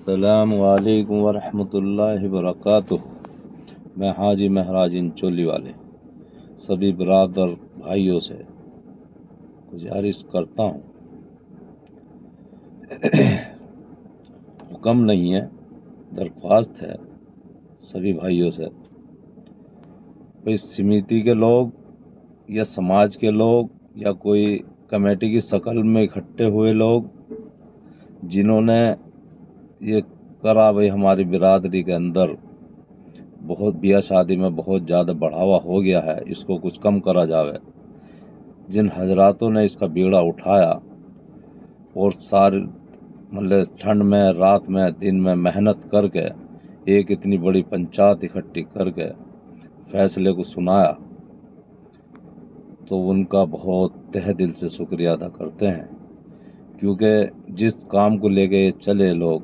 السلام علیکم ورحمۃ اللہ وبرکاتہ۔ میں حاجی مہراج چولی والے سبھی برادر بھائیوں سے گزارش کرتا ہوں، حکم نہیں ہے، درخواست ہے سبھی بھائیوں سے، کوئی سمیتی کے لوگ یا سماج کے لوگ یا کوئی کمیٹی کی شکل میں اکٹھے ہوئے لوگ جنہوں نے یہ کرا بھائی ہماری برادری کے اندر بہت بیاہ شادی میں بہت زیادہ بڑھاوا ہو گیا ہے، اس کو کچھ کم کرا جاوے، جن حضراتوں نے اس کا بیڑا اٹھایا اور سارے مطلب ٹھنڈ میں رات میں دن میں محنت کر کے ایک اتنی بڑی پنچایت اکٹھی کر کے فیصلے کو سنایا، تو ان کا بہت تہ دل سے شکریہ ادا کرتے ہیں، کیونکہ جس کام کو لے کے چلے لوگ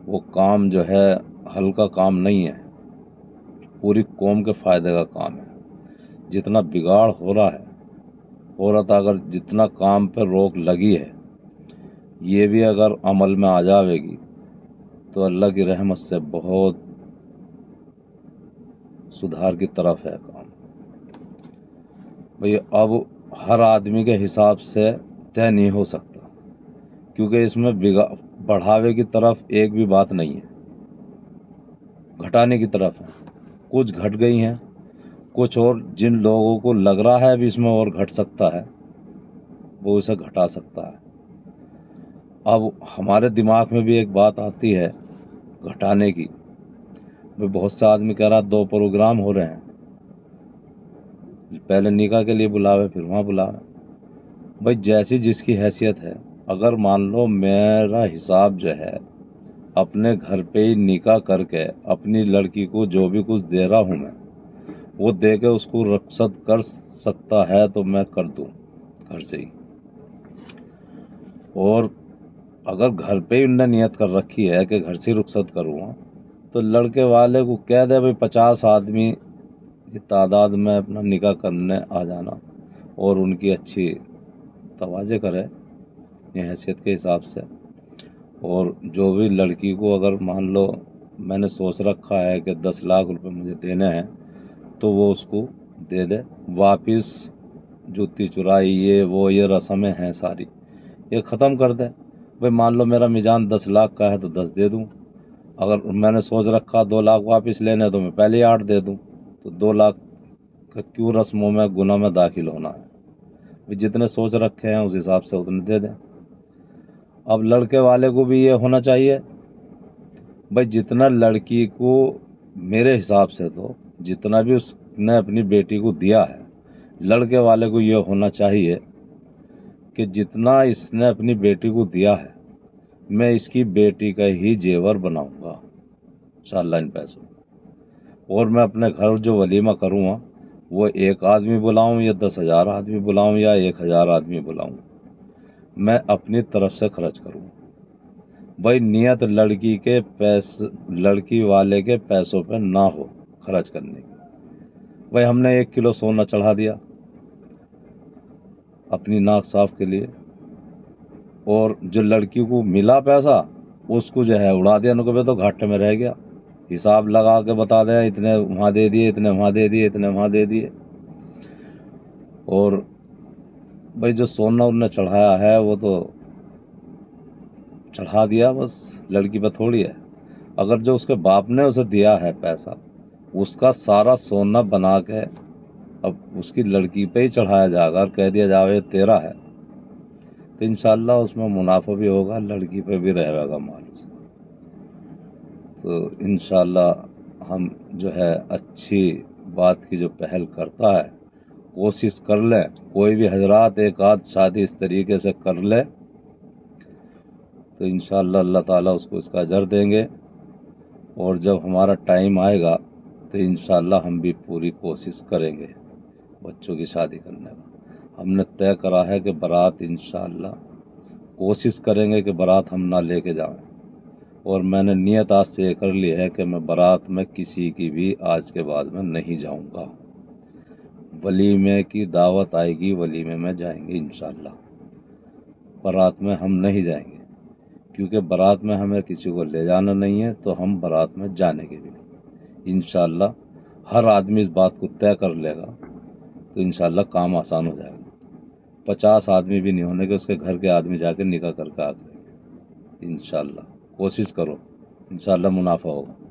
وہ کام جو ہے ہلکا کام نہیں ہے، پوری قوم کے فائدے کا کام ہے۔ جتنا بگاڑ ہو رہا تھا، اگر جتنا کام پہ روک لگی ہے یہ بھی اگر عمل میں آ جاوے گی تو اللہ کی رحمت سے بہت سدھار کی طرف ہے کام۔ بھئی اب ہر آدمی کے حساب سے طے نہیں ہو سکتا، کیونکہ اس میں بڑھاوے کی طرف ایک بھی بات نہیں ہے، گھٹانے کی طرف ہے، کچھ گھٹ گئی ہیں، کچھ اور جن لوگوں کو لگ رہا ہے ابھی اس میں اور گھٹ سکتا ہے وہ اسے گھٹا سکتا ہے۔ اب ہمارے دماغ میں بھی ایک بات آتی ہے گھٹانے کی، بہت سے آدمی کہہ رہا 2 پروگرام ہو رہے ہیں، پہلے نکاح کے لیے بلاوے پھر وہاں بلاوے، بھائی جیسی جس کی حیثیت ہے، اگر مان لو میرا حساب جو ہے اپنے گھر پہ ہی نکاح کر کے اپنی لڑکی کو جو بھی کچھ دے رہا ہوں میں وہ دے کے اس کو رخصت کر سکتا ہے تو میں کر دوں گھر سے ہی، اور اگر گھر پہ ہی انہیں نیت کر رکھی ہے کہ گھر سے ہی رخصت کروں تو لڑکے والے کو کہہ دے بھائی 50 آدمی کی تعداد میں اپنا نکاح کرنے آ جانا، اور ان کی اچھی توجہ کرے یہ حیثیت کے حساب سے، اور جو بھی لڑکی کو اگر مان لو میں نے سوچ رکھا ہے کہ 10 لاکھ روپے مجھے دینے ہیں تو وہ اس کو دے دے، واپس جوتی چرائی یہ رسمیں ہیں ساری یہ ختم کر دے۔ بھائی مان لو میرا میزان 10 لاکھ کا ہے تو 10 دے دوں، اگر میں نے سوچ رکھا 2 لاکھ واپس لینے تو میں پہلے 8 دے دوں، تو 2 لاکھ کا کیوں رسموں میں گناہ میں داخل ہونا ہے، جتنے سوچ رکھے ہیں اس حساب سے اتنے دے دیں۔ اب لڑکے والے کو بھی یہ ہونا چاہیے بھائی جتنا لڑکی کو میرے حساب سے تو جتنا بھی اس نے اپنی بیٹی کو دیا ہے، لڑکے والے کو یہ ہونا چاہیے کہ جتنا اس نے اپنی بیٹی کو دیا ہے میں اس کی بیٹی کا ہی زیور بناؤں گا انشاءاللہ ان پیسوں، اور میں اپنے گھر جو ولیمہ کروں گا وہ 1 آدمی بلاؤں یا 10,000 آدمی بلاؤں یا 1,000 آدمی بلاؤں، میں اپنی طرف سے خرچ کروں۔ بھائی نیت لڑکی والے کے پیسوں پہ نہ ہو خرچ کرنے کی۔ بھائی ہم نے 1 کلو سونا چڑھا دیا اپنی ناک صاف کے لیے، اور جو لڑکی کو ملا پیسہ اس کو جو ہے اڑا دیا، ان کو تو گھاٹے میں رہ گیا، حساب لگا کے بتا دیا اتنے وہاں دے دیے، اتنے وہاں دے دیے، اتنے وہاں دے دیے، اور بھائی جو سونا انہوں نے چڑھایا ہے وہ تو چڑھا دیا، بس لڑکی پہ تھوڑی ہے، اگر جو اس کے باپ نے اسے دیا ہے پیسہ اس کا سارا سونا بنا کے اب اس کی لڑکی پہ ہی چڑھایا جائے گا اور کہہ دیا جائے تیرا ہے تو انشاءاللہ اس میں منافع بھی ہوگا، لڑکی پہ بھی رہے گا مال اس کا۔ تو انشاءاللہ ہم جو ہے اچھی بات کی جو پہل کرتا ہے کوشش کر لیں، کوئی بھی حضرات 1 آدھ شادی اس طریقے سے کر لے تو انشاءاللہ اللہ تعالیٰ اس کو اس کا اجر دیں گے، اور جب ہمارا ٹائم آئے گا تو انشاءاللہ ہم بھی پوری کوشش کریں گے بچوں کی شادی کرنے کا۔ ہم نے طے کرا ہے کہ بارات انشاءاللہ کوشش کریں گے کہ بارات ہم نہ لے کے جائیں، اور میں نے نیت آج سے یہ کر لی ہے کہ میں بارات میں کسی کی بھی آج کے بعد میں نہیں جاؤں گا، ولیمے کی دعوت آئے گی ولیمے میں جائیں گے انشاءاللہ، بارات میں ہم نہیں جائیں گے، کیونکہ بارات میں ہمیں کسی کو لے جانا نہیں ہے تو ہم بارات میں جانے کے بھی نہیں. انشاءاللہ ہر آدمی اس بات کو طے کر لے گا تو انشاءاللہ کام آسان ہو جائے گا. 50 آدمی بھی نہیں ہونے کہ اس کے گھر کے آدمی جا کے نکاح کر کے آ گئے. انشاءاللہ کوشش کرو، انشاءاللہ منافع ہوگا.